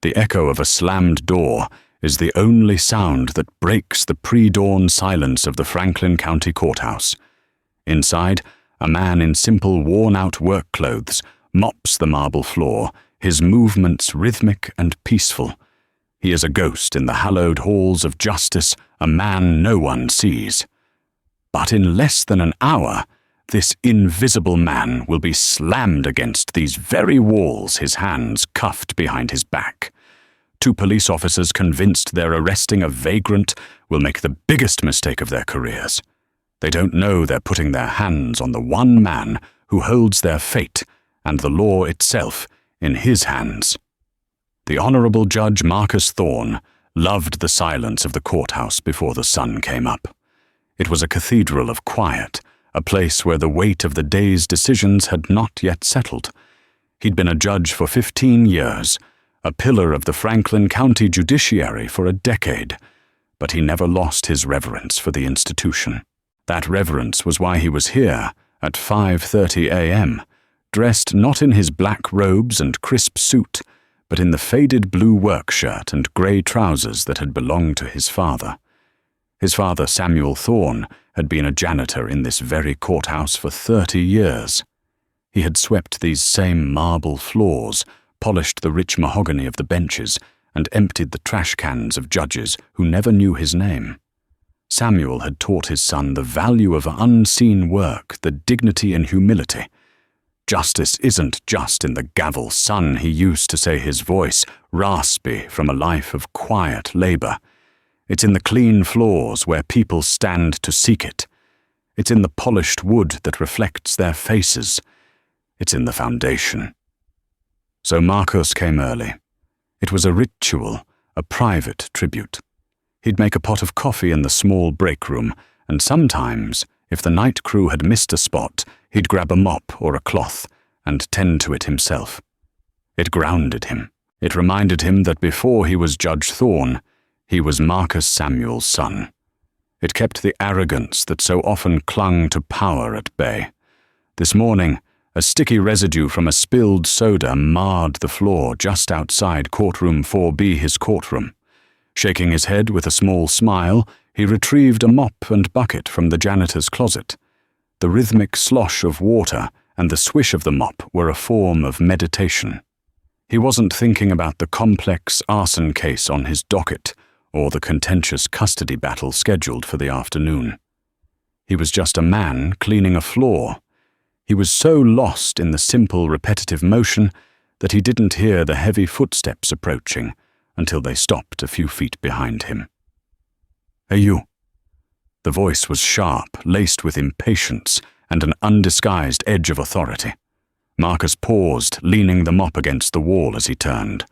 The echo of a slammed door is the only sound that breaks the pre-dawn silence of the Franklin County Courthouse. Inside, a man in simple worn-out work clothes mops the marble floor, his movements rhythmic and peaceful. He is a ghost in the hallowed halls of justice, a man no one sees. But in less than an hour, this invisible man will be slammed against these very walls, his hands cuffed behind his back. 2 police officers convinced they're arresting a vagrant will make the biggest mistake of their careers. They don't know they're putting their hands on the one man who holds their fate and the law itself in his hands. The Honorable Judge Marcus Thorne loved the silence of the courthouse before the sun came up. It was a cathedral of quiet, a place where the weight of the day's decisions had not yet settled. He'd been a judge for 15 years, a pillar of the Franklin County judiciary for a decade, but he never lost his reverence for the institution. That reverence was why he was here at 5:30 a.m., dressed not in his black robes and crisp suit, but in the faded blue work shirt and grey trousers that had belonged to his father. His father, Samuel Thorne, had been a janitor in this very courthouse for 30 years. He had swept these same marble floors, polished the rich mahogany of the benches, and emptied the trash cans of judges who never knew his name. Samuel had taught his son the value of unseen work, the dignity and humility. Justice isn't just in the gavel, son, he used to say, his voice raspy from a life of quiet labor. It's in the clean floors where people stand to seek it. It's in the polished wood that reflects their faces. It's in the foundation. So Marcus came early. It was a ritual, a private tribute. He'd make a pot of coffee in the small break room, and sometimes, if the night crew had missed a spot, he'd grab a mop or a cloth and tend to it himself. It grounded him. It reminded him that before he was Judge Thorne, he was Marcus Samuel's son. It kept the arrogance that so often clung to power at bay. This morning, a sticky residue from a spilled soda marred the floor just outside Courtroom 4B, his courtroom. Shaking his head with a small smile, he retrieved a mop and bucket from the janitor's closet. The rhythmic slosh of water and the swish of the mop were a form of meditation. He wasn't thinking about the complex arson case on his docket or the contentious custody battle scheduled for the afternoon. He was just a man cleaning a floor. He was so lost in the simple, repetitive motion that he didn't hear the heavy footsteps approaching until they stopped a few feet behind him. "Hey, you." The voice was sharp, laced with impatience and an undisguised edge of authority. Marcus paused, leaning the mop against the wall as he turned.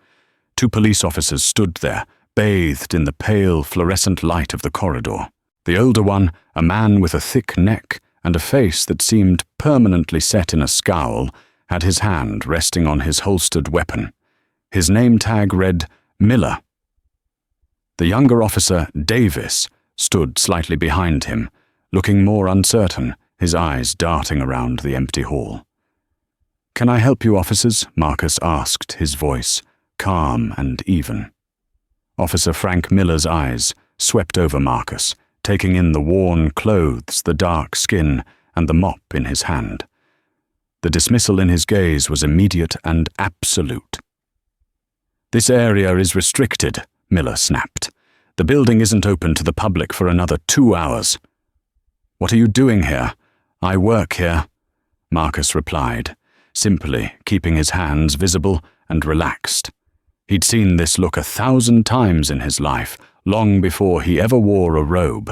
2 police officers stood there, bathed in the pale, fluorescent light of the corridor. The older one, a man with a thick neck and a face that seemed permanently set in a scowl, had his hand resting on his holstered weapon. His name tag read, Miller. The younger officer, Davis, stood slightly behind him, looking more uncertain, his eyes darting around the empty hall. "Can I help you, officers?" Marcus asked, his voice calm and even. Officer Frank Miller's eyes swept over Marcus, taking in the worn clothes, the dark skin, and the mop in his hand. The dismissal in his gaze was immediate and absolute. "This area is restricted," Miller snapped. "The building isn't open to the public for another 2 hours." "What are you doing here?" "I work here," Marcus replied, simply keeping his hands visible and relaxed. He'd seen this look 1,000 times in his life, long before he ever wore a robe.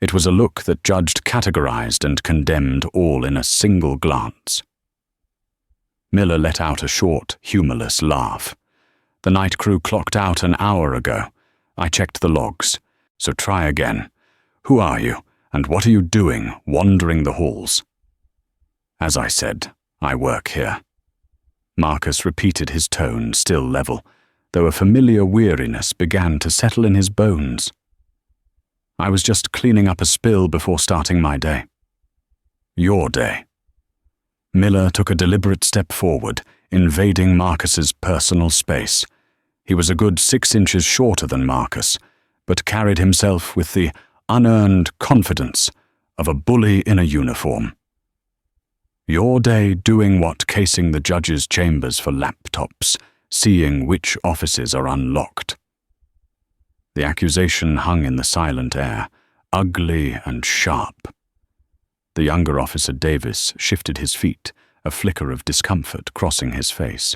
It was a look that judged, categorized, and condemned all in a single glance. Miller let out a short, humorless laugh. "The night crew clocked out an hour ago. I checked the logs. So try again. Who are you, and what are you doing wandering the halls?" "As I said, I work here." Marcus repeated his tone, still level, though a familiar weariness began to settle in his bones. "I was just cleaning up a spill before starting my day." "Your day." Miller took a deliberate step forward, invading Marcus's personal space. He was a good 6 inches shorter than Marcus, but carried himself with the unearned confidence of a bully in a uniform. Your day doing what, casing the judge's chambers for laptops, seeing which offices are unlocked. The accusation hung in the silent air, ugly and sharp. The younger officer Davis shifted his feet, a flicker of discomfort crossing his face.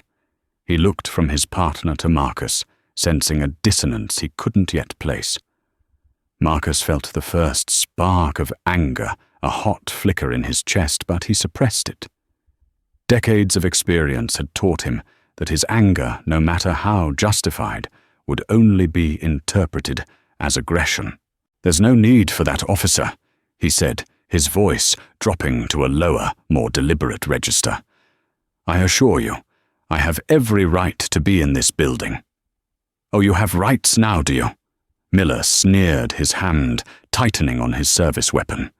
He looked from his partner to Marcus, sensing a dissonance he couldn't yet place. Marcus felt the first spark of anger, a hot flicker in his chest, but he suppressed it. Decades of experience had taught him that his anger, no matter how justified, would only be interpreted as aggression. "There's no need for that, officer," he said, his voice dropping to a lower, more deliberate register. "I assure you, I have every right to be in this building." "Oh, you have rights now, do you?" Miller sneered, his hand tightening on his service weapon.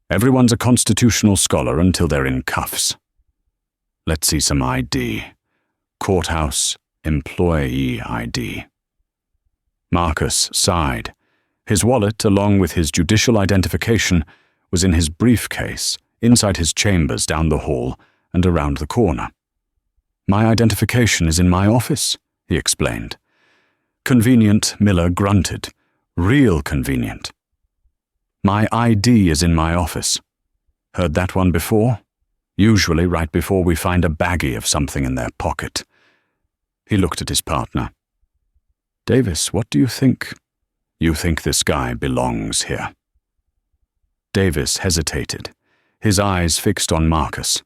"Everyone's a constitutional scholar until they're in cuffs. Let's see some ID. Courthouse employee ID." Marcus sighed. His wallet, along with his judicial identification, was in his briefcase, inside his chambers down the hall and around the corner. "My identification is in my office," he explained. "Convenient," Miller grunted. "Real convenient." "My ID is in my office. Heard that one before? Usually right before we find a baggie of something in their pocket." He looked at his partner. "Davis, what do you think?" "You think this guy belongs here?" Davis hesitated, his eyes fixed on Marcus.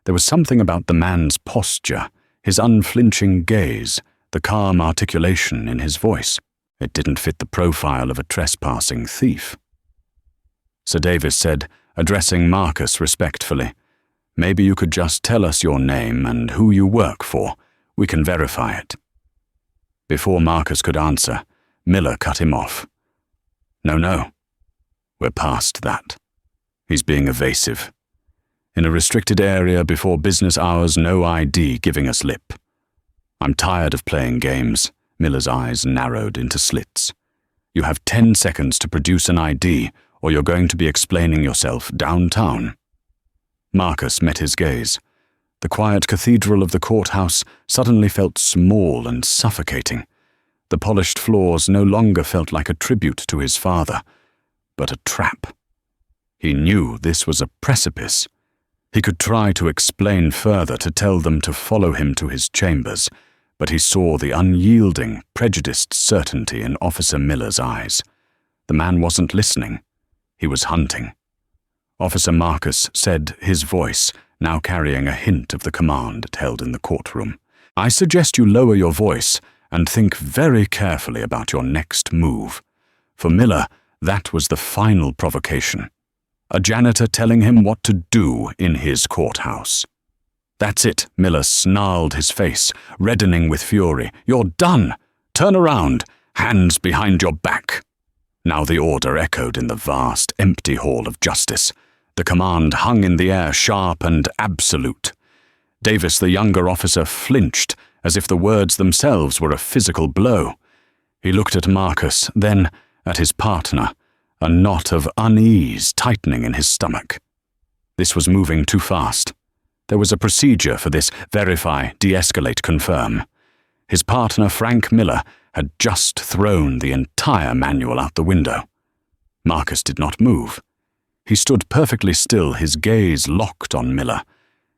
There was something about the man's posture, his unflinching gaze, the calm articulation in his voice. It didn't fit the profile of a trespassing thief. Sir Davis said, addressing Marcus respectfully, "Maybe you could just tell us your name and who you work for. We can verify it." Before Marcus could answer, Miller cut him off. No, we're past that. He's being evasive. In a restricted area before business hours, no ID giving us lip. I'm tired of playing games." Miller's eyes narrowed into slits. "You have 10 seconds to produce an ID, or you're going to be explaining yourself downtown." Marcus met his gaze. The quiet cathedral of the courthouse suddenly felt small and suffocating. The polished floors no longer felt like a tribute to his father, but a trap. He knew this was a precipice. He could try to explain further, to tell them to follow him to his chambers, but he saw the unyielding, prejudiced certainty in Officer Miller's eyes. The man wasn't listening. He was hunting. Officer Marcus said, his voice now carrying a hint of the command it held in the courtroom. "I suggest you lower your voice and think very carefully about your next move." For Miller, that was the final provocation. A janitor telling him what to do in his courthouse. "That's it," Miller snarled, his face reddening with fury. "You're done. Turn around. Hands behind your back." Now the order echoed in the vast, empty hall of justice. The command hung in the air, sharp and absolute. Davis, the younger officer, flinched, as if the words themselves were a physical blow. He looked at Marcus, then at his partner, a knot of unease tightening in his stomach. This was moving too fast. There was a procedure for this: verify, de-escalate, confirm. His partner, Frank Miller, had just thrown the entire manual out the window. Marcus did not move. He stood perfectly still, his gaze locked on Miller.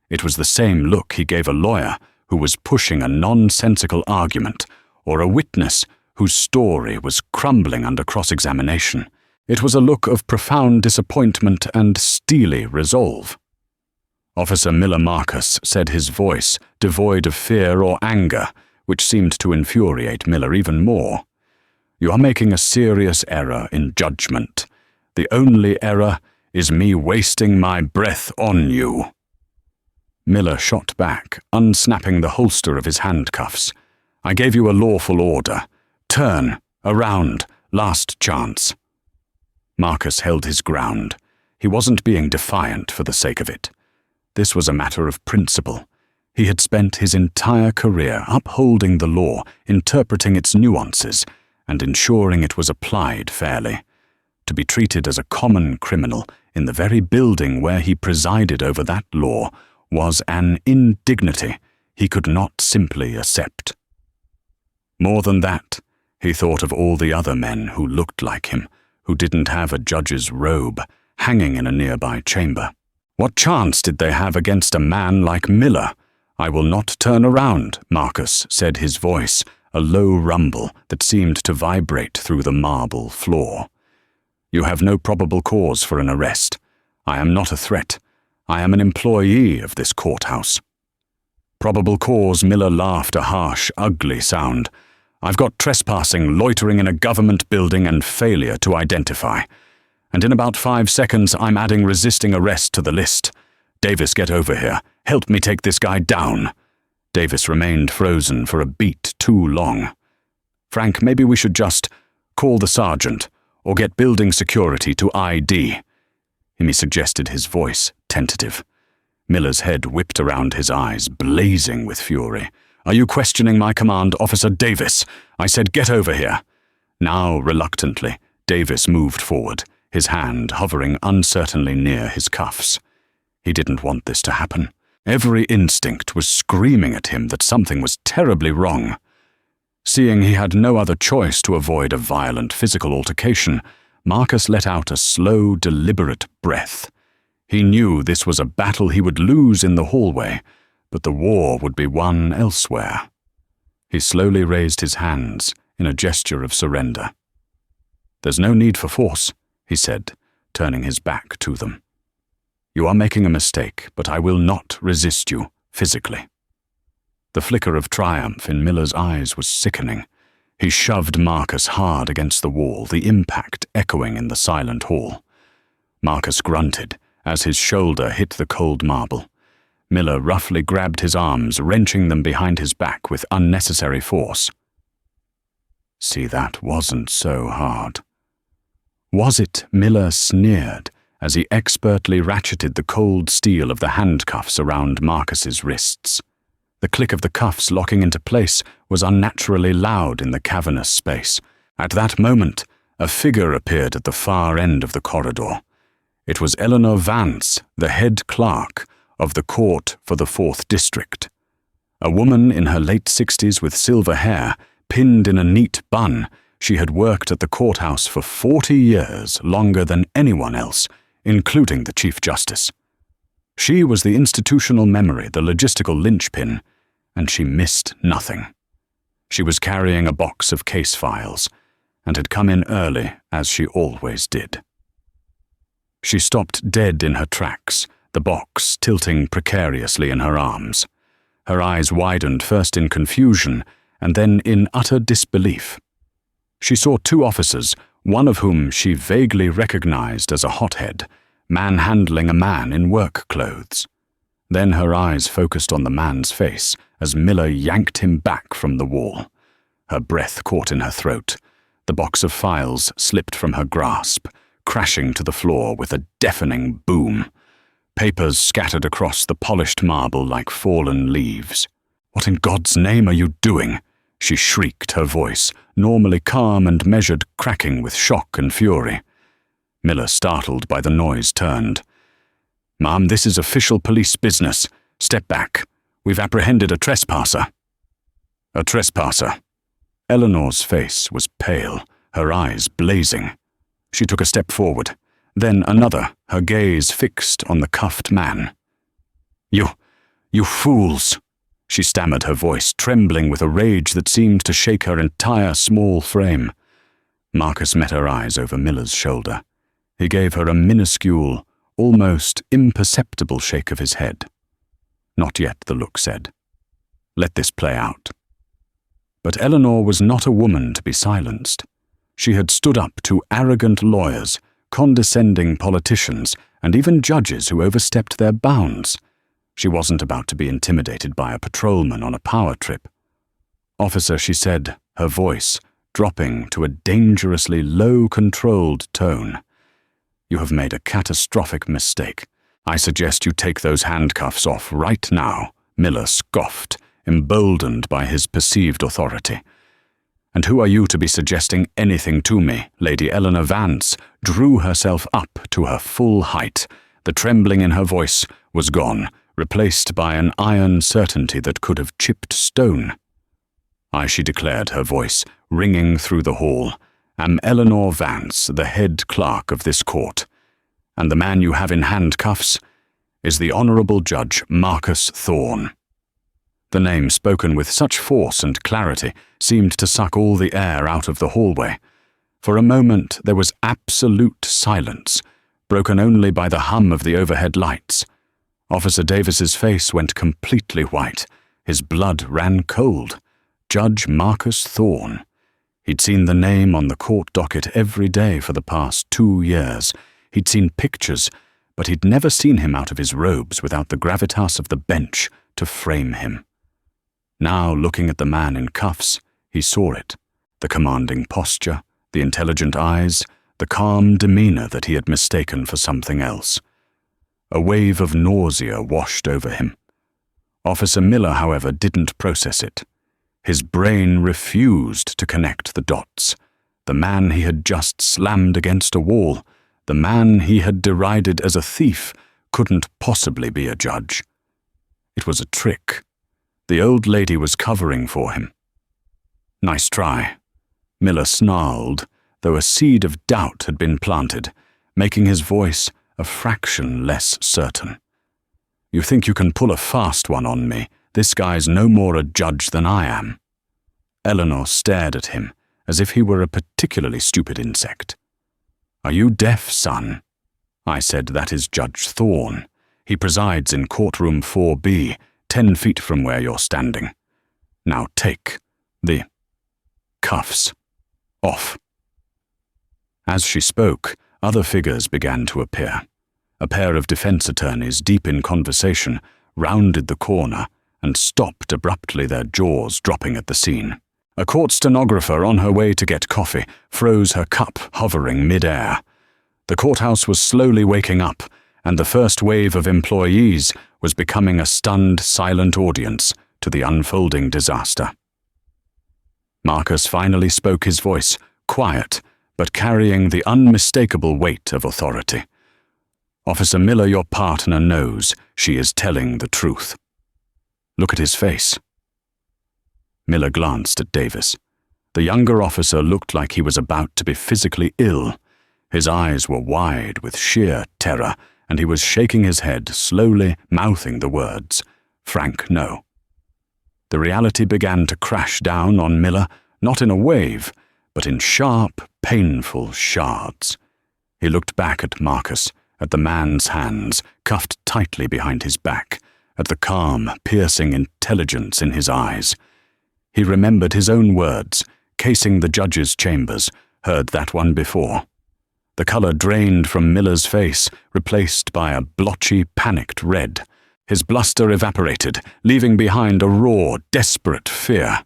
It was the same look he gave a lawyer who was pushing a nonsensical argument, or a witness whose story was crumbling under cross-examination. It was a look of profound disappointment and steely resolve. Officer Miller Marcus said, his voice devoid of fear or anger, which seemed to infuriate Miller even more. "You are making a serious error in judgment. The only error is me wasting my breath on you." Miller shot back, unsnapping the holster of his handcuffs. "I gave you a lawful order. Turn, around, last chance." Marcus held his ground. He wasn't being defiant for the sake of it. This was a matter of principle. He had spent his entire career upholding the law, interpreting its nuances, and ensuring it was applied fairly. To be treated as a common criminal in the very building where he presided over that law was an indignity he could not simply accept. More than that, he thought of all the other men who looked like him, who didn't have a judge's robe, hanging in a nearby chamber. What chance did they have against a man like Miller? "I will not turn around," Marcus said, his voice a low rumble that seemed to vibrate through the marble floor. "You have no probable cause for an arrest. I am not a threat. I am an employee of this courthouse." Probable cause? Miller laughed, a harsh, ugly sound. "I've got trespassing, loitering in a government building, and failure to identify. And in about 5 seconds, I'm adding resisting arrest to the list. Davis, get over here. Help me take this guy down." Davis remained frozen for a beat too long. "Frank, maybe we should just call the sergeant, or get building security to ID." He suggested, his voice tentative. Miller's head whipped around, his eyes blazing with fury. "Are you questioning my command, Officer Davis? I said get over here." Now, reluctantly, Davis moved forward, his hand hovering uncertainly near his cuffs. He didn't want this to happen. Every instinct was screaming at him that something was terribly wrong. Seeing he had no other choice to avoid a violent physical altercation, Marcus let out a slow, deliberate breath. He knew this was a battle he would lose in the hallway, but the war would be won elsewhere. He slowly raised his hands in a gesture of surrender. "There's no need for force," he said, turning his back to them. "You are making a mistake, but I will not resist you physically." The flicker of triumph in Miller's eyes was sickening. He shoved Marcus hard against the wall, the impact echoing in the silent hall. Marcus grunted as his shoulder hit the cold marble. Miller roughly grabbed his arms, wrenching them behind his back with unnecessary force. "See, that wasn't so hard." Was it? Miller sneered as he expertly ratcheted the cold steel of the handcuffs around Marcus's wrists. The click of the cuffs locking into place was unnaturally loud in the cavernous space. At that moment, a figure appeared at the far end of the corridor. It was Eleanor Vance, the head clerk of the court for the 4th District. A woman in her late 60s with silver hair, pinned in a neat bun. She had worked at the courthouse for 40 years, longer than anyone else, including the Chief Justice. She was the institutional memory, the logistical linchpin, and she missed nothing. She was carrying a box of case files, and had come in early, as she always did. She stopped dead in her tracks, the box tilting precariously in her arms. Her eyes widened first in confusion, and then in utter disbelief. She saw 2 officers, one of whom she vaguely recognized as a hothead, manhandling a man in work clothes. Then her eyes focused on the man's face as Miller yanked him back from the wall. Her breath caught in her throat. The box of files slipped from her grasp, crashing to the floor with a deafening boom. Papers scattered across the polished marble like fallen leaves. "What in God's name are you doing?" she shrieked, her voice, normally calm and measured, cracking with shock and fury. Miller, startled by the noise, turned. "Ma'am, this is official police business. Step back. We've apprehended a trespasser." "A trespasser?" Eleanor's face was pale, her eyes blazing. She took a step forward, then another, her gaze fixed on the cuffed man. You fools!" she stammered, her voice trembling with a rage that seemed to shake her entire small frame. Marcus met her eyes over Miller's shoulder. He gave her a minuscule, almost imperceptible shake of his head. "Not yet," the look said. "Let this play out." But Eleanor was not a woman to be silenced. She had stood up to arrogant lawyers, condescending politicians, and even judges who overstepped their bounds. She wasn't about to be intimidated by a patrolman on a power trip. "Officer," she said, her voice dropping to a dangerously low-controlled tone, "you have made a catastrophic mistake. I suggest you take those handcuffs off right now. Miller scoffed, emboldened by his perceived authority. "And who are you to be suggesting anything to me?" Lady Eleanor Vance drew herself up to her full height. The trembling in her voice was gone, replaced by an iron certainty that could have chipped stone. "I," she declared, her voice ringing through the hall, "am Eleanor Vance, the head clerk of this court, and the man you have in handcuffs is the Honourable Judge Marcus Thorne." The name, spoken with such force and clarity, seemed to suck all the air out of the hallway. For a moment there was absolute silence, broken only by the hum of the overhead lights. Officer Davis's face went completely white. His blood ran cold. Judge Marcus Thorne. He'd seen the name on the court docket every day for the past 2 years. He'd seen pictures, but he'd never seen him out of his robes without the gravitas of the bench to frame him. Now, looking at the man in cuffs, he saw it. The commanding posture, the intelligent eyes, the calm demeanor that he had mistaken for something else. A wave of nausea washed over him. Officer Miller, however, didn't process it. His brain refused to connect the dots. The man he had just slammed against a wall, the man he had derided as a thief, couldn't possibly be a judge. It was a trick. The old lady was covering for him. "Nice try," Miller snarled, though a seed of doubt had been planted, making his voice a fraction less certain. "You think you can pull a fast one on me? This guy's no more a judge than I am." Eleanor stared at him, as if he were a particularly stupid insect. "Are you deaf, son?" I said, "That is Judge Thorne. He presides in Courtroom 4B, 10 feet from where you're standing. Now take the cuffs off." As she spoke, other figures began to appear. A pair of defense attorneys, deep in conversation, rounded the corner and stopped abruptly, their jaws dropping at the scene. A court stenographer on her way to get coffee froze her cup, hovering mid-air. The courthouse was slowly waking up, and the first wave of employees was becoming a stunned, silent audience to the unfolding disaster. Marcus finally spoke, his voice quiet, but carrying the unmistakable weight of authority. "Officer Miller, your partner knows she is telling the truth. Look at his face." Miller glanced at Davis. The younger officer looked like he was about to be physically ill. His eyes were wide with sheer terror, and he was shaking his head, slowly mouthing the words, "Frank, no." The reality began to crash down on Miller, not in a wave, but in sharp, painful shards. He looked back at Marcus, at the man's hands, cuffed tightly behind his back, at the calm, piercing intelligence in his eyes. He remembered his own words, casing the judge's chambers, heard that one before. The color drained from Miller's face, replaced by a blotchy, panicked red. His bluster evaporated, leaving behind a raw, desperate fear.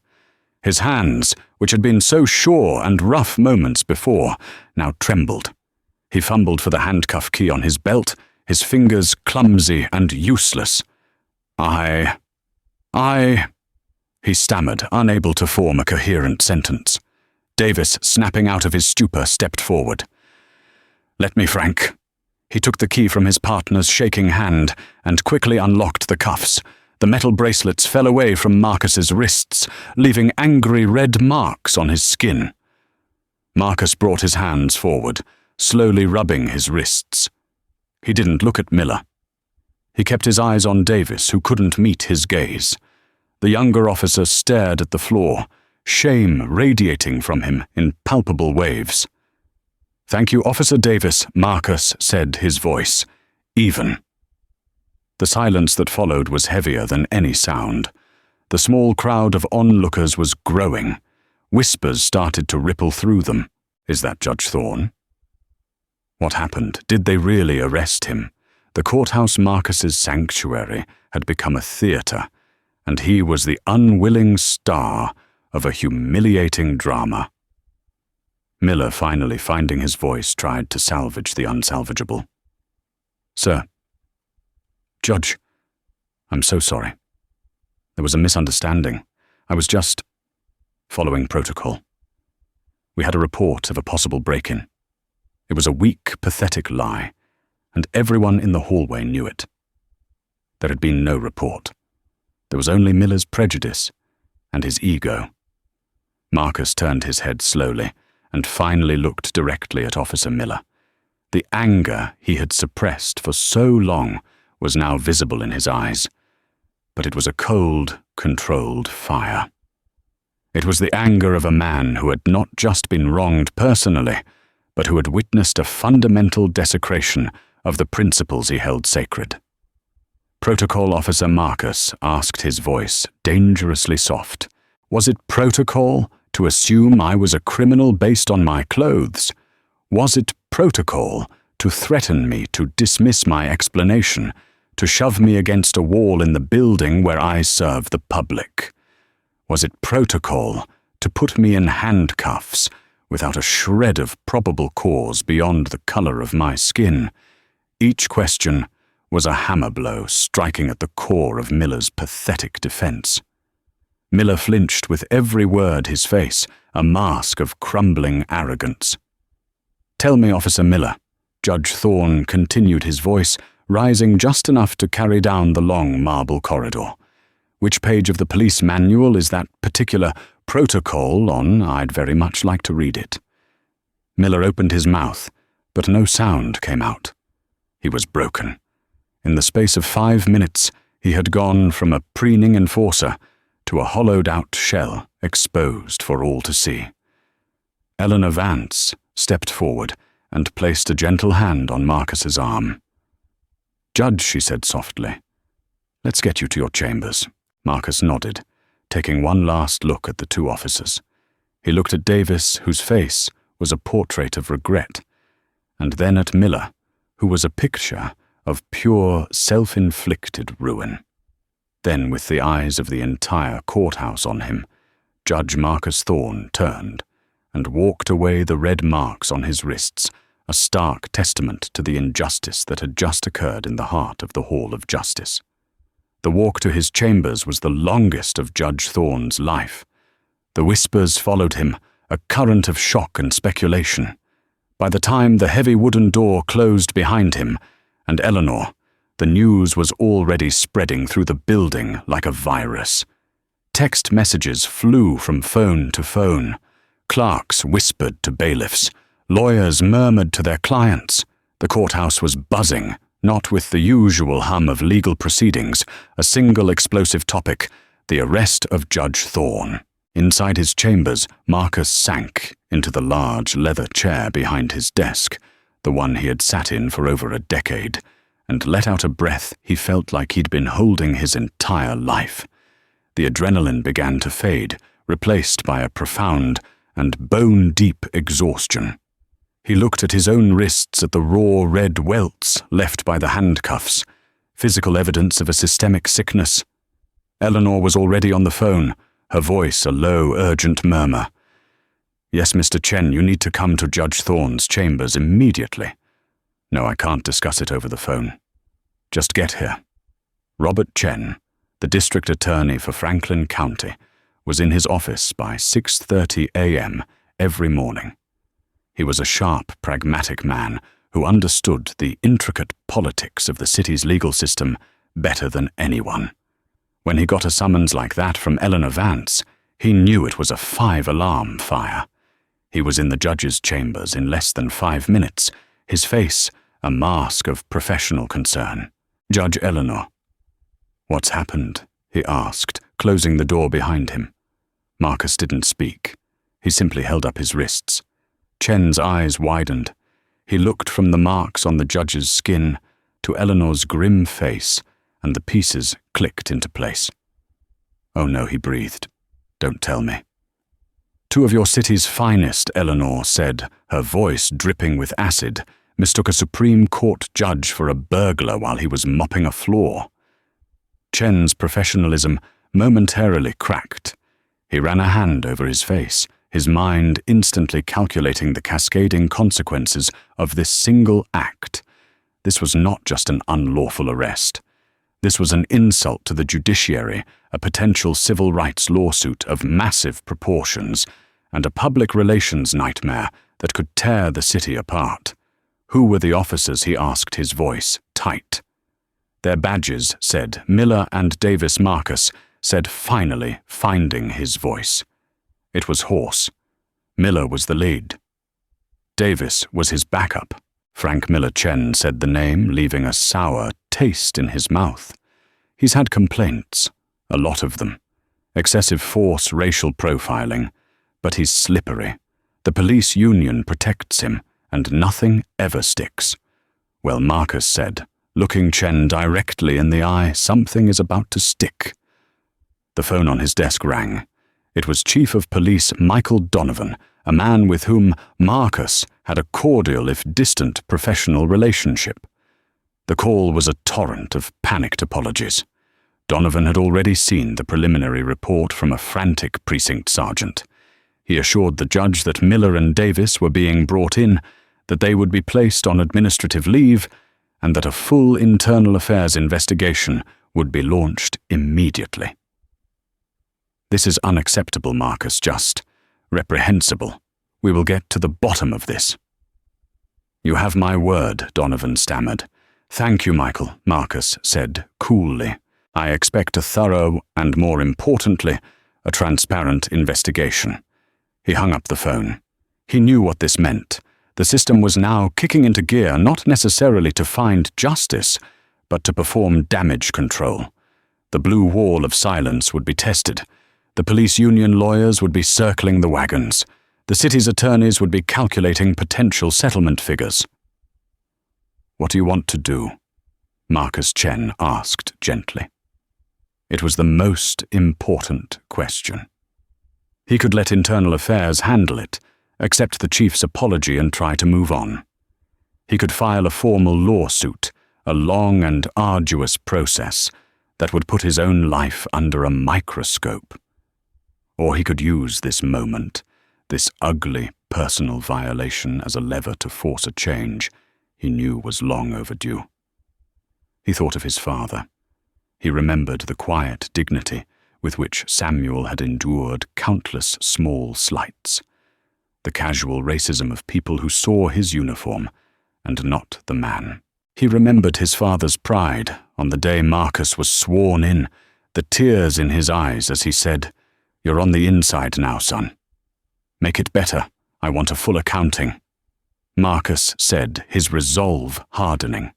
His hands, which had been so sure and rough moments before, now trembled. He fumbled for the handcuff key on his belt, his fingers clumsy and useless. I, he stammered, unable to form a coherent sentence. Davis, snapping out of his stupor, stepped forward. "Let me, Frank." He took the key from his partner's shaking hand and quickly unlocked the cuffs. The metal bracelets fell away from Marcus's wrists, leaving angry red marks on his skin. Marcus brought his hands forward, slowly rubbing his wrists. He didn't look at Miller. He kept his eyes on Davis, who couldn't meet his gaze. The younger officer stared at the floor, shame radiating from him in palpable waves. "Thank you, Officer Davis," Marcus said, his voice even. The silence that followed was heavier than any sound. The small crowd of onlookers was growing. Whispers started to ripple through them. Is that Judge Thorne? What happened? Did they really arrest him? The courthouse, Marcus's sanctuary, had become a theater, and he was the unwilling star of a humiliating drama. Miller, finally finding his voice, tried to salvage the unsalvageable. "Sir, Judge, I'm so sorry." There was a misunderstanding. I was just following protocol. We had a report of a possible break-in. It was a weak, pathetic lie, and everyone in the hallway knew it. There had been no report. There was only Miller's prejudice and his ego. Marcus turned his head slowly and finally looked directly at Officer Miller. The anger he had suppressed for so long was now visible in his eyes, but it was a cold, controlled fire. It was the anger of a man who had not just been wronged personally, but who had witnessed a fundamental desecration of the principles he held sacred. Protocol Officer Marcus asked, his voice dangerously soft, "Was it protocol to assume I was a criminal based on my clothes? Was it protocol to threaten me, to dismiss my explanation, to shove me against a wall in the building where I serve the public? Was it protocol to put me in handcuffs without a shred of probable cause beyond the color of my skin?" Each question was a hammer blow striking at the core of Miller's pathetic defense. Miller flinched with every word, his face a mask of crumbling arrogance. "Tell me, Officer Miller," Judge Thorne continued, his voice rising just enough to carry down the long marble corridor. "Which page of the police manual is that particular protocol on? I'd very much like to read it." Miller opened his mouth, but no sound came out. He was broken. In the space of 5 minutes, he had gone from a preening enforcer to a hollowed-out shell exposed for all to see. Eleanor Vance stepped forward and placed a gentle hand on Marcus's arm. "Judge," she said softly, "let's get you to your chambers." Marcus nodded, taking one last look at the two officers. He looked at Davis, whose face was a portrait of regret, and then at Miller, who was a picture of pure, self-inflicted ruin. Then, with the eyes of the entire courthouse on him, Judge Marcus Thorne turned and walked away, the red marks on his wrists, a stark testament to the injustice that had just occurred in the heart of the Hall of Justice. The walk to his chambers was the longest of Judge Thorne's life. The whispers followed him, a current of shock and speculation. By the time the heavy wooden door closed behind him and Eleanor, the news was already spreading through the building like a virus. Text messages flew from phone to phone. Clerks whispered to bailiffs. Lawyers murmured to their clients. The courthouse was buzzing, not with the usual hum of legal proceedings, a single explosive topic, the arrest of Judge Thorne. Inside his chambers, Marcus sank into the large leather chair behind his desk, the one he had sat in for over a decade, and let out a breath he felt like he'd been holding his entire life. The adrenaline began to fade, replaced by a profound and bone-deep exhaustion. He looked at his own wrists, at the raw red welts left by the handcuffs, physical evidence of a systemic sickness. Eleanor was already on the phone, her voice a low, urgent murmur. "Yes, Mr. Chen, you need to come to Judge Thorne's chambers immediately." "No, I can't discuss it over the phone. Just get here." Robert Chen, the district attorney for Franklin County, was in his office by 6:30 a.m. every morning. He was a sharp, pragmatic man who understood the intricate politics of the city's legal system better than anyone. When he got a summons like that from Eleanor Vance, he knew it was a 5-alarm fire. He was in the judge's chambers in less than 5 minutes, his face a mask of professional concern. "Judge Eleanor." "What's happened?" he asked, closing the door behind him. Marcus didn't speak. He simply held up his wrists. Chen's eyes widened. He looked from the marks on the judge's skin to Eleanor's grim face, and the pieces clicked into place. "Oh no," he breathed. "Don't tell me." "Two of your city's finest," Eleanor said, her voice dripping with acid, mistook a Supreme Court judge for a burglar while he was mopping a floor. Chen's professionalism momentarily cracked. He ran a hand over his face, his mind instantly calculating the cascading consequences of this single act. This was not just an unlawful arrest. This was an insult to the judiciary, a potential civil rights lawsuit of massive proportions, and a public relations nightmare that could tear the city apart. Who were the officers, he asked, his voice tight. Their badges said Miller and Davis Marcus, said finally finding his voice. It was hoarse. Miller was the lead. Davis was his backup. Frank Miller Chen said the name, leaving a sour taste in his mouth. He's had complaints, a lot of them. Excessive force, racial profiling. But he's slippery. The police union protects him, and nothing ever sticks. Well, Marcus said, looking Chen directly in the eye, something is about to stick. The phone on his desk rang. It was Chief of Police Michael Donovan, a man with whom Marcus had a cordial if distant professional relationship. The call was a torrent of panicked apologies. Donovan had already seen the preliminary report from a frantic precinct sergeant. He assured the judge that Miller and Davis were being brought in, that they would be placed on administrative leave, and that a full internal affairs investigation would be launched immediately. This is unacceptable, Marcus, just reprehensible. We will get to the bottom of this. You have my word, Donovan stammered. Thank you, Michael, Marcus said coolly. I expect a thorough and, more importantly, a transparent investigation. He hung up the phone. He knew what this meant. The system was now kicking into gear, not necessarily to find justice, but to perform damage control. The blue wall of silence would be tested. The police union lawyers would be circling the wagons. The city's attorneys would be calculating potential settlement figures. What do you want to do? Marcus Chen asked gently. It was the most important question. He could let internal affairs handle it, accept the chief's apology and try to move on. He could file a formal lawsuit, a long and arduous process that would put his own life under a microscope. Or he could use this moment, this ugly personal violation, as a lever to force a change he knew was long overdue. He thought of his father. He remembered the quiet dignity with which Samuel had endured countless small slights, the casual racism of people who saw his uniform and not the man. He remembered his father's pride on the day Marcus was sworn in, the tears in his eyes as he said, "You're on the inside now, son. Make it better. I want a full accounting." Marcus said, his resolve hardening.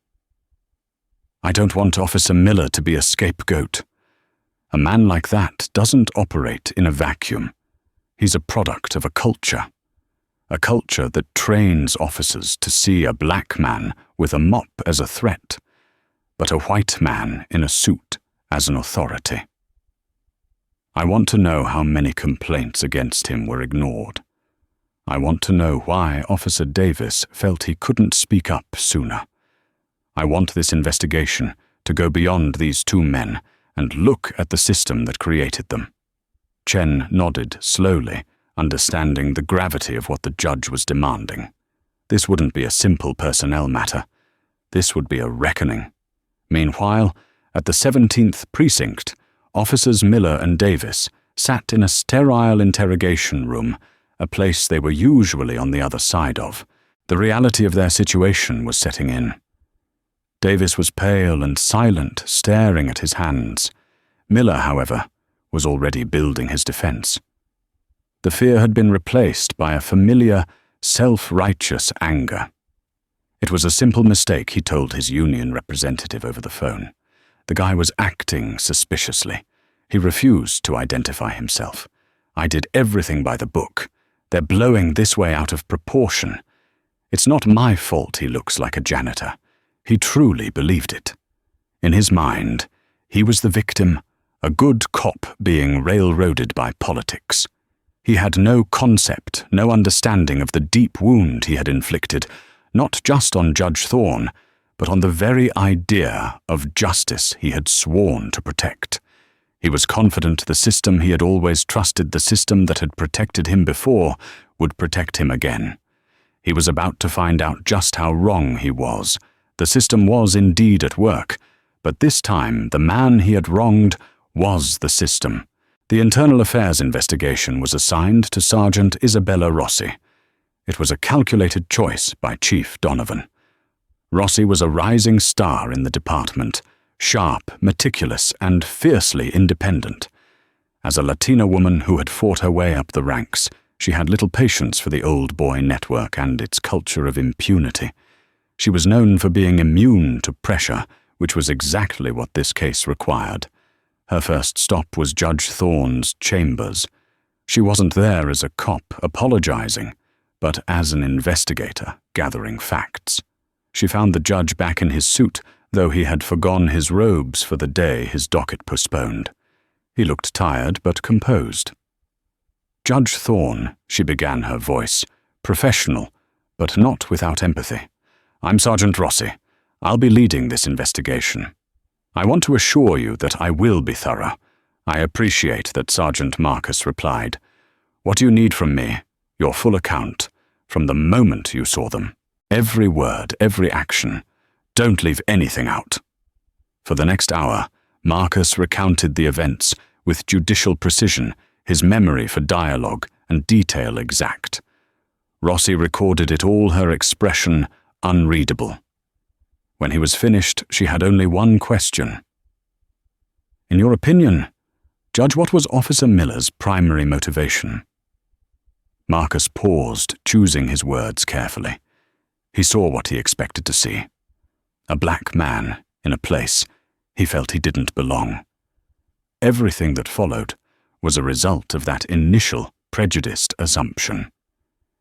I don't want Officer Miller to be a scapegoat. A man like that doesn't operate in a vacuum. He's a product of a culture that trains officers to see a black man with a mop as a threat, but a white man in a suit as an authority. I want to know how many complaints against him were ignored. I want to know why Officer Davis felt he couldn't speak up sooner. I want this investigation to go beyond these two men and look at the system that created them. Chen nodded slowly, understanding the gravity of what the judge was demanding. This wouldn't be a simple personnel matter. This would be a reckoning. Meanwhile, at the 17th precinct, Officers Miller and Davis sat in a sterile interrogation room, a place they were usually on the other side of. The reality of their situation was setting in. Davis was pale and silent, staring at his hands. Miller, however, was already building his defense. The fear had been replaced by a familiar, self-righteous anger. It was a simple mistake, he told his union representative over the phone. The guy was acting suspiciously. He refused to identify himself. I did everything by the book. They're blowing this way out of proportion. It's not my fault he looks like a janitor. He truly believed it. In his mind, he was the victim, a good cop being railroaded by politics. He had no concept, no understanding of the deep wound he had inflicted, not just on Judge Thorne, but on the very idea of justice he had sworn to protect. He was confident the system he had always trusted, the system that had protected him before, would protect him again. He was about to find out just how wrong he was. The system was indeed at work, But this time, the man he had wronged was the system. The internal affairs investigation was assigned to Sergeant Isabella Rossi. It was a calculated choice by Chief Donovan. Rossi was a rising star in the department, sharp, meticulous, and fiercely independent. As a Latina woman who had fought her way up the ranks, she had little patience for the old boy network and its culture of impunity. She was known for being immune to pressure, which was exactly what this case required. Her first stop was Judge Thorne's chambers. She wasn't there as a cop apologizing, but as an investigator gathering facts. She found the judge back in his suit, though he had forgone his robes for the day his docket postponed. He looked tired but composed. "Judge Thorne," she began, her voice, professional, but not without empathy. "I'm Sergeant Rossi. I'll be leading this investigation. I want to assure you that I will be thorough." "I appreciate that," Sergeant Marcus replied. "What do you need from me? Your full account, from the moment you saw them. Every word, every action. Don't leave anything out." For the next hour, Marcus recounted the events with judicial precision, his memory for dialogue and detail exact. Rossi recorded it all, her expression unreadable. When he was finished, she had only one question. "In your opinion, Judge, what was Officer Miller's primary motivation?" Marcus paused, choosing his words carefully. He saw what he expected to see. A black man in a place he felt he didn't belong. Everything that followed was a result of that initial prejudiced assumption.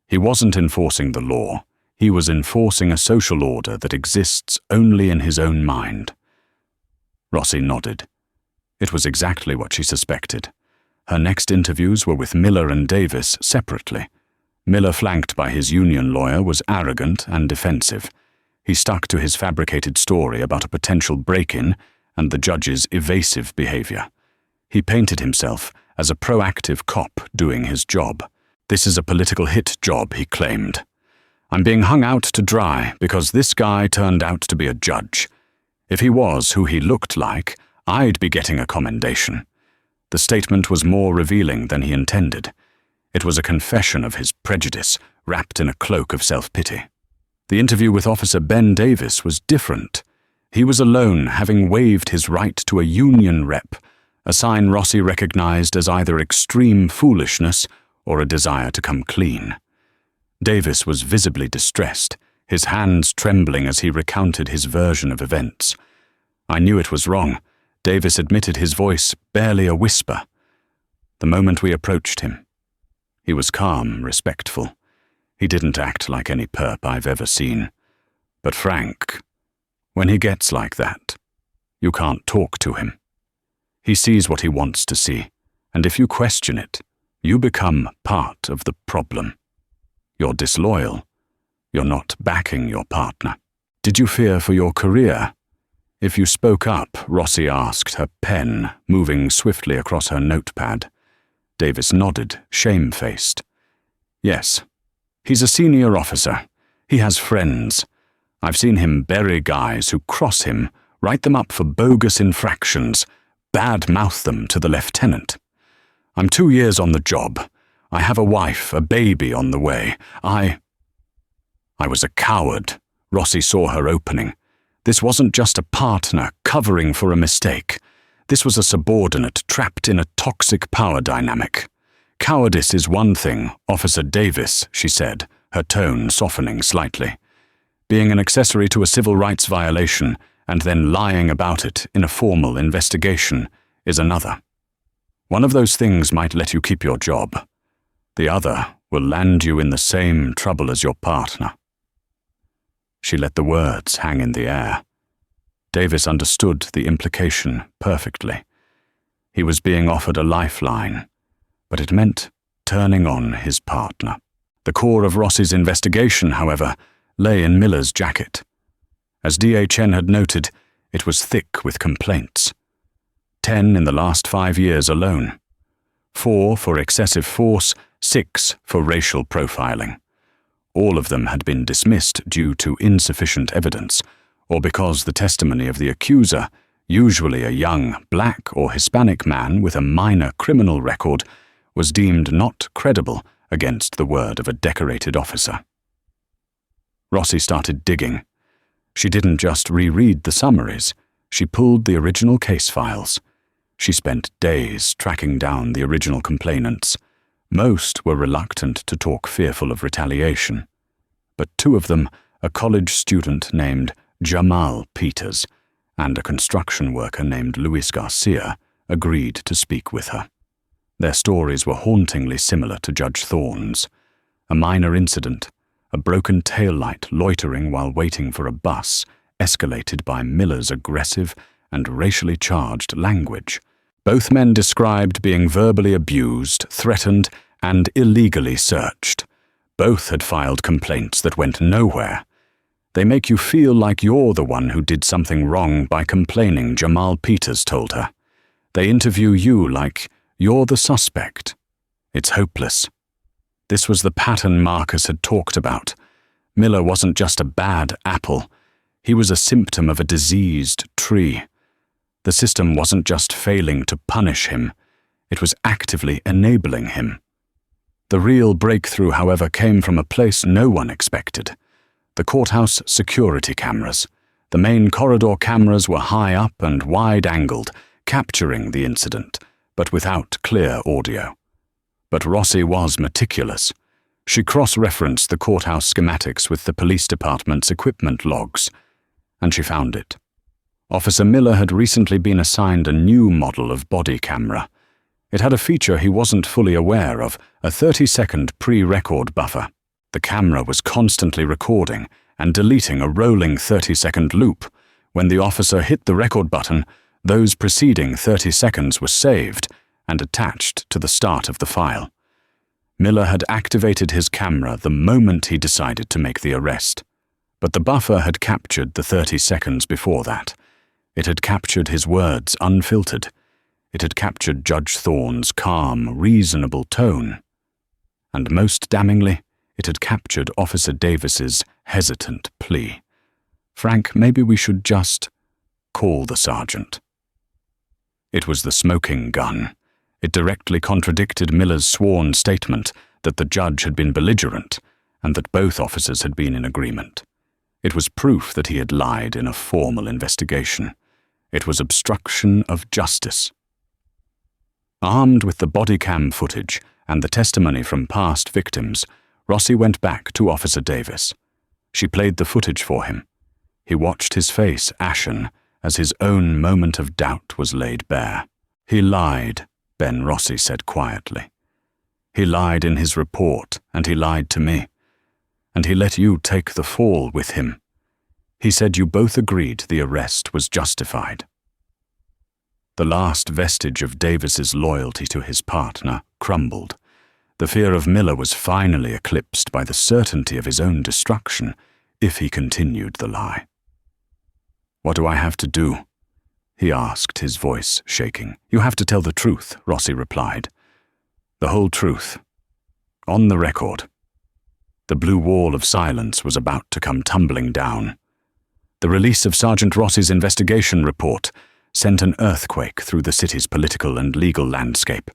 He wasn't enforcing the law. He was enforcing a social order that exists only in his own mind. Rossi nodded. It was exactly what she suspected. Her next interviews were with Miller and Davis separately. Miller, flanked by his union lawyer, was arrogant and defensive. He stuck to his fabricated story about a potential break-in and the judge's evasive behavior. He painted himself as a proactive cop doing his job. "This is a political hit job," he claimed. "I'm being hung out to dry because this guy turned out to be a judge. If he was who he looked like, I'd be getting a commendation." The statement was more revealing than he intended. It was a confession of his prejudice, wrapped in a cloak of self-pity. The interview with Officer Ben Davis was different. He was alone, having waived his right to a union rep, a sign Rossi recognized as either extreme foolishness or a desire to come clean. Davis was visibly distressed, his hands trembling as he recounted his version of events. "I knew it was wrong," Davis admitted, his voice barely a whisper. "The moment we approached him, he was calm, respectful. He didn't act like any perp I've ever seen. But Frank, when he gets like that, you can't talk to him. He sees what he wants to see, and if you question it, you become part of the problem. You're disloyal. You're not backing your partner." "Did you fear for your career?" "If you spoke up," Rossi asked, her pen moving swiftly across her notepad. Davis nodded, shamefaced. "Yes. He's a senior officer. He has friends. I've seen him bury guys who cross him, write them up for bogus infractions, bad-mouth them to the lieutenant. I'm 2 years on the job. I have a wife, a baby on the way. I was a coward." Rossi saw her opening. This wasn't just a partner covering for a mistake. This was a subordinate trapped in a toxic power dynamic. "Cowardice is one thing, Officer Davis," she said, her tone softening slightly. "Being an accessory to a civil rights violation and then lying about it in a formal investigation is another. One of those things might let you keep your job. The other will land you in the same trouble as your partner." She let the words hang in the air. Davis understood the implication perfectly. He was being offered a lifeline, but it meant turning on his partner. The core of Rossi's investigation, however, lay in Miller's jacket. As D.A. Chen had noted, it was thick with complaints. 10 in the last 5 years alone. 4 for excessive force, 6 for racial profiling. All of them had been dismissed due to insufficient evidence, or because the testimony of the accuser, usually a young black or Hispanic man with a minor criminal record, was deemed not credible against the word of a decorated officer. Rossi started digging. She didn't just reread the summaries, she pulled the original case files. She spent days tracking down the original complainants. Most were reluctant to talk, fearful of retaliation. But two of them, a college student named Jamal Peters and a construction worker named Luis Garcia, agreed to speak with her. Their stories were hauntingly similar to Judge Thorne's. A minor incident, a broken taillight loitering while waiting for a bus, escalated by Miller's aggressive and racially charged language. Both men described being verbally abused, threatened, and illegally searched. Both had filed complaints that went nowhere. They make you feel like you're the one who did something wrong by complaining, Jamal Peters told her. They interview you like you're the suspect. It's hopeless. This was the pattern Marcus had talked about. Miller wasn't just a bad apple. He was a symptom of a diseased tree. The system wasn't just failing to punish him. It was actively enabling him. The real breakthrough, however, came from a place no one expected. The courthouse security cameras. The main corridor cameras were high up and wide-angled, capturing the incident, but without clear audio. But Rossi was meticulous. She cross-referenced the courthouse schematics with the police department's equipment logs, and she found it. Officer Miller had recently been assigned a new model of body camera. It had a feature he wasn't fully aware of, a 30-second pre-record buffer. The camera was constantly recording and deleting a rolling 30-second loop. When the officer hit the record button, those preceding 30 seconds were saved and attached to the start of the file. Miller had activated his camera the moment he decided to make the arrest. But the buffer had captured the 30 seconds before that. It had captured his words unfiltered. It had captured Judge Thorne's calm, reasonable tone. And most damningly, it had captured Officer Davis's hesitant plea. "Frank, maybe we should just call the sergeant." It was the smoking gun. It directly contradicted Miller's sworn statement that the judge had been belligerent and that both officers had been in agreement. It was proof that he had lied in a formal investigation. It was obstruction of justice. Armed with the body cam footage and the testimony from past victims, Rossi went back to Officer Davis. She played the footage for him. He watched his face ashen as his own moment of doubt was laid bare. "He lied," Ben Rossi said quietly. "He lied in his report, and he lied to me. And he let you take the fall with him. He said you both agreed the arrest was justified." The last vestige of Davis's loyalty to his partner crumbled. The fear of Miller was finally eclipsed by the certainty of his own destruction if he continued the lie. "What do I have to do?" he asked, his voice shaking. "You have to tell the truth," Rossi replied. "The whole truth. On the record." The blue wall of silence was about to come tumbling down. The release of Sergeant Rossi's investigation report sent an earthquake through the city's political and legal landscape.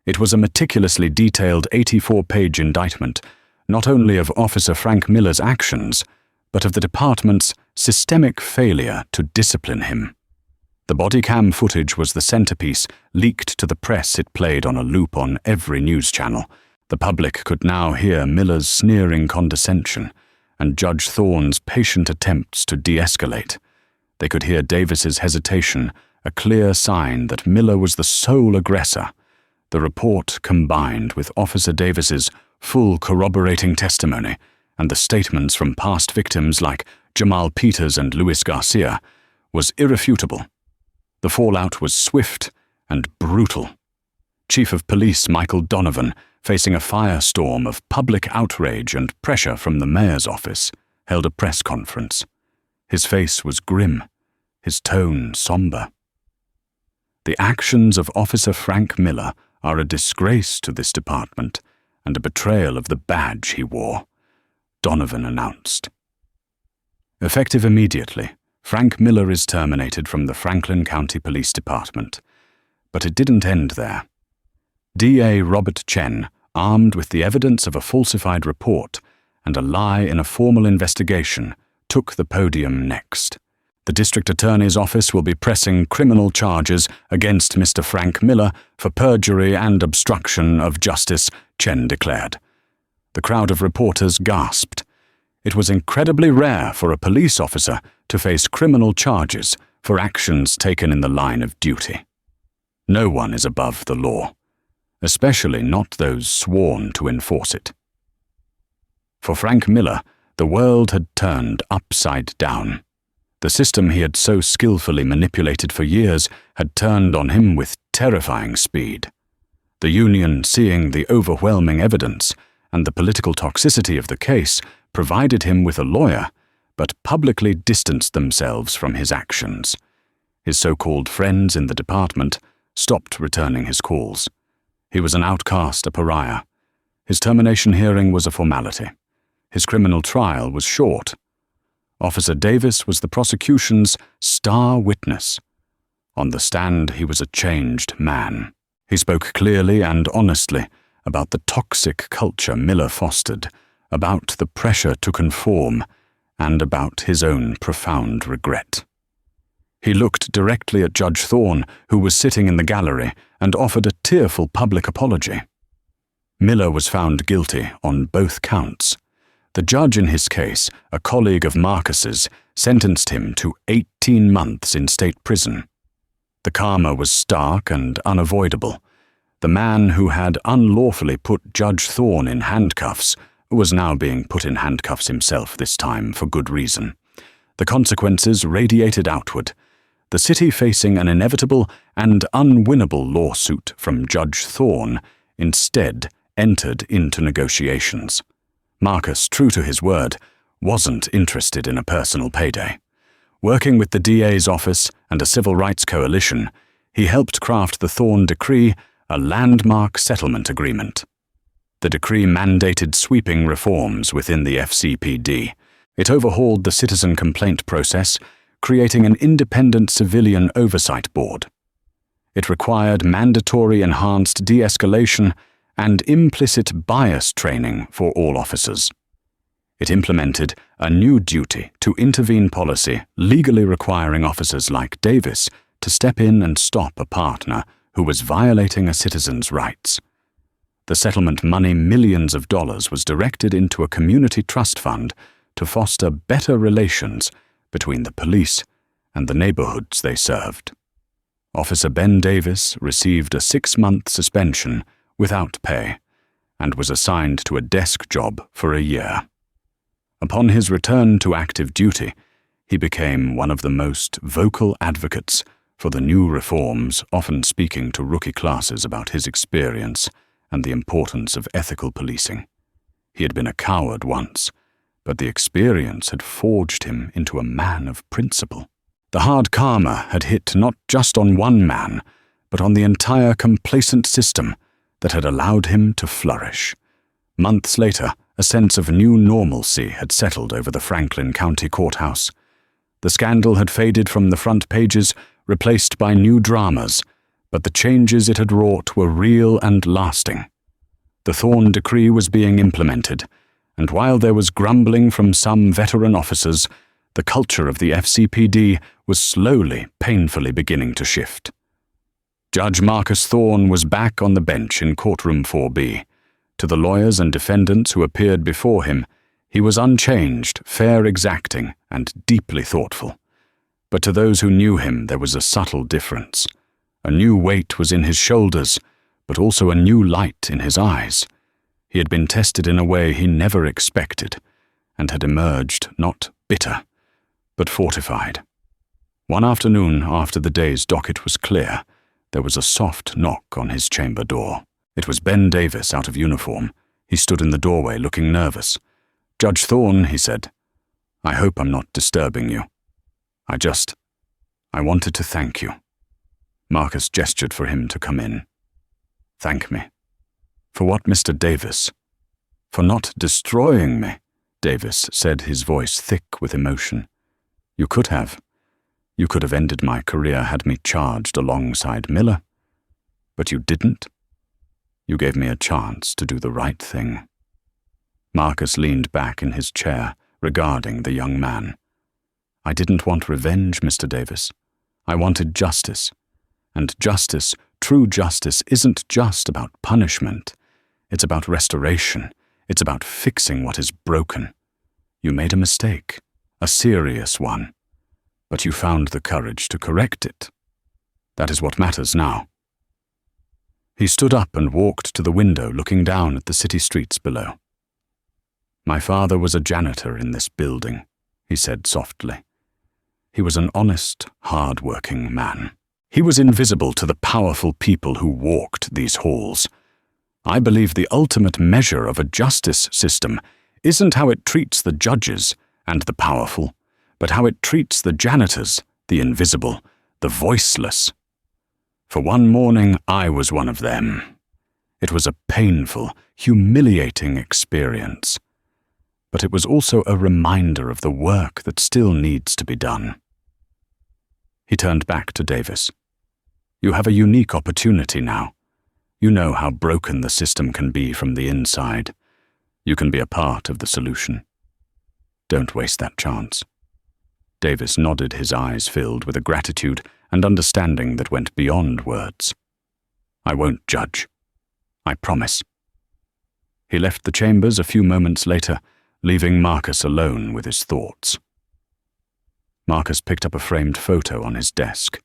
It was a meticulously detailed 84-page indictment, not only of Officer Frank Miller's actions, but of the department's systemic failure to discipline him. The body cam footage was the centerpiece, leaked to the press. It played on a loop on every news channel. The public could now hear Miller's sneering condescension and Judge Thorne's patient attempts to de-escalate. They could hear Davis's hesitation, a clear sign that Miller was the sole aggressor. The report, combined with Officer Davis's full corroborating testimony and the statements from past victims like Jamal Peters and Luis Garcia, was irrefutable. The fallout was swift and brutal. Chief of Police Michael Donovan, facing a firestorm of public outrage and pressure from the mayor's office, held a press conference. His face was grim, his tone somber. "The actions of Officer Frank Miller are a disgrace to this department and a betrayal of the badge he wore," Donovan announced. Effective immediately, Frank Miller is terminated from the Franklin County Police Department. But it didn't end there. DA Robert Chen, armed with the evidence of a falsified report and a lie in a formal investigation, took the podium next. The district attorney's office will be pressing criminal charges against Mr. Frank Miller for perjury and obstruction of justice, Chen declared. The crowd of reporters gasped. It was incredibly rare for a police officer to face criminal charges for actions taken in the line of duty. No one is above the law, especially not those sworn to enforce it. For Frank Miller, the world had turned upside down. The system he had so skillfully manipulated for years had turned on him with terrifying speed. The union, seeing the overwhelming evidence and the political toxicity of the case, provided him with a lawyer, but publicly distanced themselves from his actions. His so-called friends in the department stopped returning his calls. He was an outcast, a pariah. His termination hearing was a formality. His criminal trial was short. Officer Davis was the prosecution's star witness. On the stand, he was a changed man. He spoke clearly and honestly about the toxic culture Miller fostered, about the pressure to conform, and about his own profound regret. He looked directly at Judge Thorne, who was sitting in the gallery, and offered a tearful public apology. Miller was found guilty on both counts. The judge in his case, a colleague of Marcus's, sentenced him to 18 months in state prison. The karma was stark and unavoidable. The man who had unlawfully put Judge Thorne in handcuffs was now being put in handcuffs himself, this time for good reason. The consequences radiated outward. The city, facing an inevitable and unwinnable lawsuit from Judge Thorne, instead entered into negotiations. Marcus, true to his word, wasn't interested in a personal payday. Working with the DA's office and a civil rights coalition, he helped craft the Thorne Decree, a landmark settlement agreement. The decree mandated sweeping reforms within the FCPD. It overhauled the citizen complaint process, creating an independent civilian oversight board. It required mandatory enhanced de-escalation and implicit bias training for all officers. It implemented a new duty to intervene policy legally requiring officers like Davis to step in and stop a partner who was violating a citizen's rights. The settlement money, millions of dollars, was directed into a community trust fund to foster better relations between the police and the neighborhoods they served. Officer Ben Davis received a 6-month suspension without pay, and was assigned to a desk job for a year. Upon his return to active duty, he became one of the most vocal advocates for the new reforms, often speaking to rookie classes about his experience and the importance of ethical policing. He had been a coward once, but the experience had forged him into a man of principle. The hard karma had hit not just on one man, but on the entire complacent system that had allowed him to flourish. Months later, a sense of new normalcy had settled over the Franklin County Courthouse. The scandal had faded from the front pages, replaced by new dramas, but the changes it had wrought were real and lasting. The Thorne Decree was being implemented, and while there was grumbling from some veteran officers, the culture of the FCPD was slowly, painfully beginning to shift. Judge Marcus Thorne was back on the bench in Courtroom 4B. To the lawyers and defendants who appeared before him, he was unchanged, fair, exacting, and deeply thoughtful. But to those who knew him, there was a subtle difference. A new weight was in his shoulders, but also a new light in his eyes. He had been tested in a way he never expected, and had emerged not bitter, but fortified. One afternoon, after the day's docket was clear, there was a soft knock on his chamber door. It was Ben Davis, out of uniform. He stood in the doorway, looking nervous. "Judge Thorne," he said, "I hope I'm not disturbing you. I wanted to thank you." Marcus gestured for him to come in. "Thank me. For what, Mr. Davis?" "For not destroying me," Davis said, his voice thick with emotion. "You could have. You could have ended my career had me charged alongside Miller, but you didn't. You gave me a chance to do the right thing." Marcus leaned back in his chair, regarding the young man. "I didn't want revenge, Mr. Davis. I wanted justice. And justice, true justice, isn't just about punishment. It's about restoration. It's about fixing what is broken. You made a mistake, a serious one, but you found the courage to correct it. That is what matters now." He stood up and walked to the window, looking down at the city streets below. "My father was a janitor in this building," he said softly. "He was an honest, hard-working man. He was invisible to the powerful people who walked these halls. I believe the ultimate measure of a justice system isn't how it treats the judges and the powerful, but how it treats the janitors, the invisible, the voiceless. For one morning, I was one of them. It was a painful, humiliating experience. But it was also a reminder of the work that still needs to be done." He turned back to Davis. "You have a unique opportunity now. You know how broken the system can be from the inside. You can be a part of the solution. Don't waste that chance." Davis nodded, his eyes filled with a gratitude and understanding that went beyond words. "I won't judge. I promise." He left the chambers a few moments later, leaving Marcus alone with his thoughts. Marcus picked up a framed photo on his desk.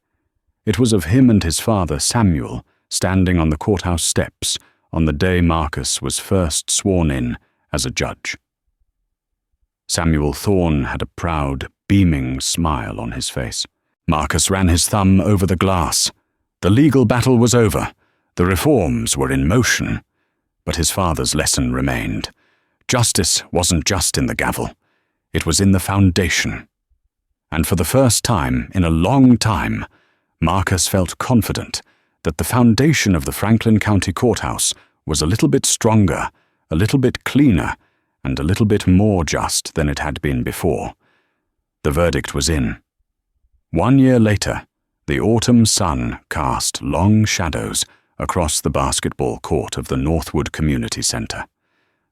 It was of him and his father, Samuel, standing on the courthouse steps on the day Marcus was first sworn in as a judge. Samuel Thorne had a proud, beaming smile on his face. Marcus ran his thumb over the glass. The legal battle was over. The reforms were in motion. But his father's lesson remained. Justice wasn't just in the gavel. It was in the foundation. And for the first time in a long time, Marcus felt confident that the foundation of the Franklin County Courthouse was a little bit stronger, a little bit cleaner, and a little bit more just than it had been before. The verdict was in. 1 year later, the autumn sun cast long shadows across the basketball court of the Northwood Community Center.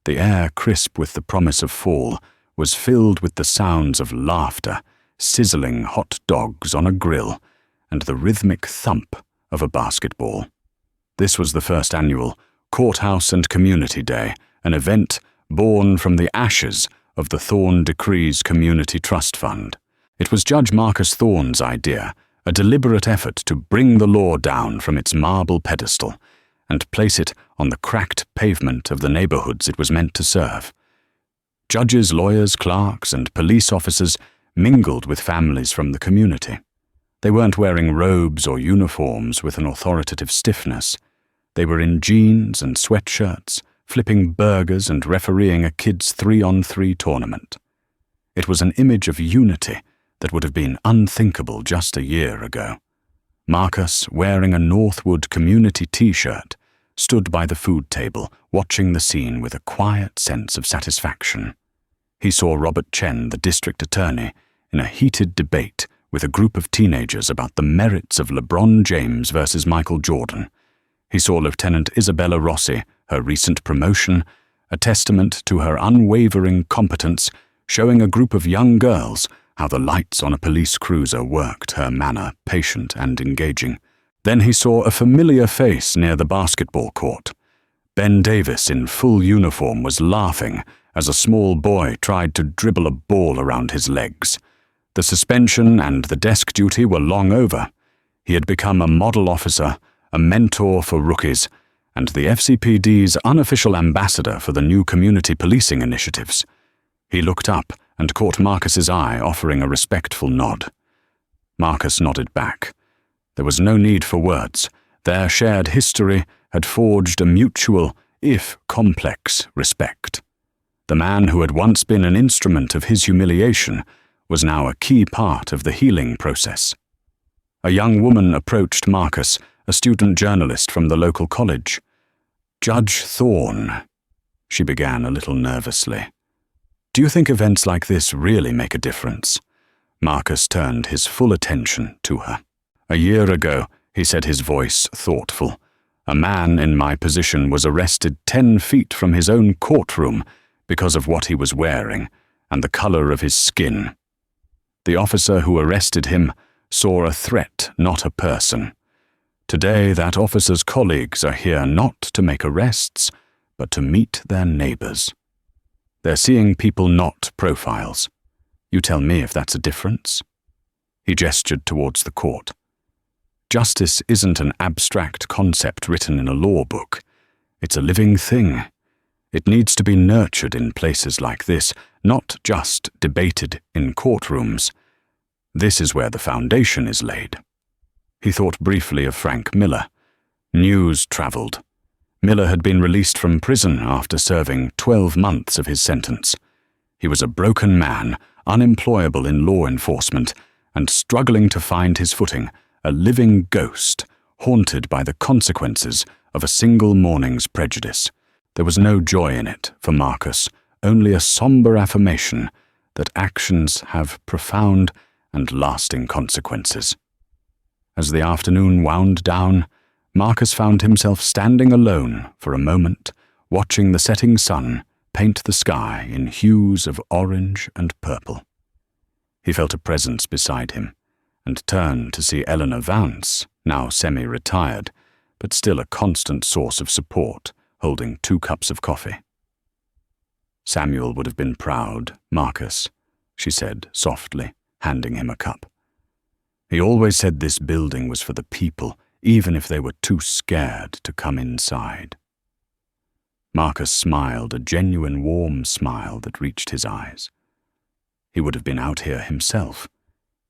The air, crisp with the promise of fall, was filled with the sounds of laughter, sizzling hot dogs on a grill, and the rhythmic thump of a basketball. This was the first annual Courthouse and Community Day, an event born from the ashes of the Thorne Decrees Community Trust Fund. It was Judge Marcus Thorne's idea, a deliberate effort to bring the law down from its marble pedestal and place it on the cracked pavement of the neighborhoods it was meant to serve. Judges, lawyers, clerks, and police officers mingled with families from the community. They weren't wearing robes or uniforms with an authoritative stiffness. They were in jeans and sweatshirts, flipping burgers and refereeing a kids' 3-on-3 tournament. It was an image of unity that would have been unthinkable just a year ago. Marcus, wearing a Northwood Community t-shirt, stood by the food table, watching the scene with a quiet sense of satisfaction. He saw Robert Chen, the district attorney, in a heated debate with a group of teenagers about the merits of LeBron James versus Michael Jordan. He saw Lieutenant Isabella Rossi, her recent promotion, a testament to her unwavering competence, showing a group of young girls how the lights on a police cruiser worked, her manner patient and engaging. Then he saw a familiar face near the basketball court. Ben Davis in full uniform was laughing as a small boy tried to dribble a ball around his legs. The suspension and the desk duty were long over. He had become a model officer, a mentor for rookies, and the FCPD's unofficial ambassador for the new community policing initiatives. He looked up and caught Marcus's eye, offering a respectful nod. Marcus nodded back. There was no need for words. Their shared history had forged a mutual, if complex, respect. The man who had once been an instrument of his humiliation was now a key part of the healing process. A young woman approached Marcus, a student journalist from the local college. "Judge Thorne," she began a little nervously. "Do you think events like this really make a difference? Marcus turned his full attention to her. "A year ago," he said, his voice thoughtful, "a man in my position was arrested 10 feet from his own courtroom because of what he was wearing and the color of his skin. The officer who arrested him saw a threat, not a person. Today, that officer's colleagues are here not to make arrests, but to meet their neighbors. They're seeing people, not profiles. You tell me if that's a difference." He gestured towards the court. Justice isn't an abstract concept written in a law book. It's a living thing. It needs to be nurtured in places like this, not just debated in courtrooms. This is where the foundation is laid. He thought briefly of Frank Miller. News traveled. Miller had been released from prison after serving 12 months of his sentence. He was a broken man, unemployable in law enforcement, and struggling to find his footing, a living ghost, haunted by the consequences of a single morning's prejudice. There was no joy in it for Marcus, only a somber affirmation that actions have profound and lasting consequences. As the afternoon wound down, Marcus found himself standing alone for a moment, watching the setting sun paint the sky in hues of orange and purple. He felt a presence beside him, and turned to see Eleanor Vance, now semi-retired, but still a constant source of support, holding 2 cups of coffee. "Samuel would have been proud, Marcus," she said softly, handing him a cup. "He always said this building was for the people, even if they were too scared to come inside." Marcus smiled, a genuine warm smile that reached his eyes. "He would have been out here himself,"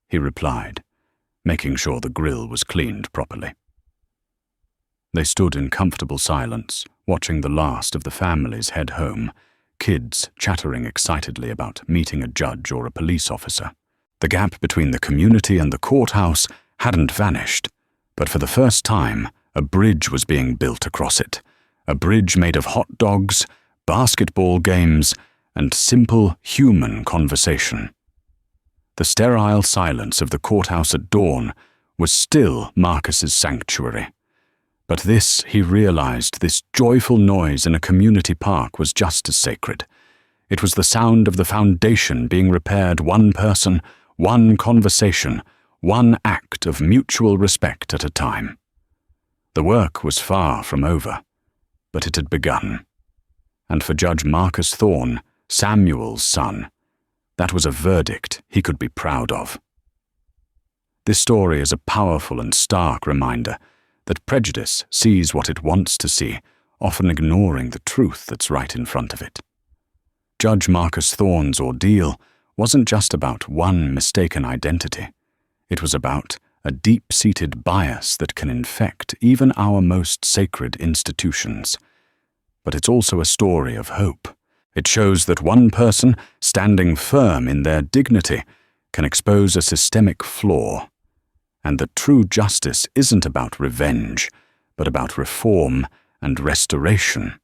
he replied, making sure the grill was cleaned properly. They stood in comfortable silence, watching the last of the families head home, kids chattering excitedly about meeting a judge or a police officer. The gap between the community and the courthouse hadn't vanished, but for the first time, a bridge was being built across it, a bridge made of hot dogs, basketball games, and simple human conversation. The sterile silence of the courthouse at dawn was still Marcus's sanctuary. But this, he realized, this joyful noise in a community park was just as sacred. It was the sound of the foundation being repaired, one person, one conversation, one act of mutual respect at a time. The work was far from over, but it had begun. And for Judge Marcus Thorne, Samuel's son, that was a verdict he could be proud of. This story is a powerful and stark reminder that prejudice sees what it wants to see, often ignoring the truth that's right in front of it. Judge Marcus Thorne's ordeal wasn't just about one mistaken identity. It was about a deep-seated bias that can infect even our most sacred institutions. But it's also a story of hope. It shows that one person, standing firm in their dignity, can expose a systemic flaw, and that true justice isn't about revenge, but about reform and restoration.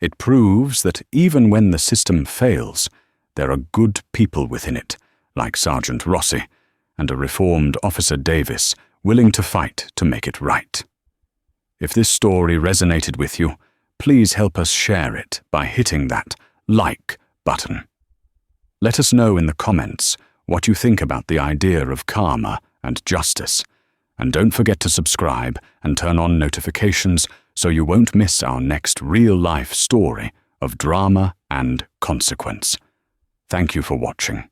It proves that even when the system fails, there are good people within it, like Sergeant Rossi and a reformed Officer Davis, willing to fight to make it right. If this story resonated with you, please help us share it by hitting that like button. Let us know in the comments what you think about the idea of karma and justice, and don't forget to subscribe and turn on notifications so you won't miss our next real-life story of drama and consequence. Thank you for watching.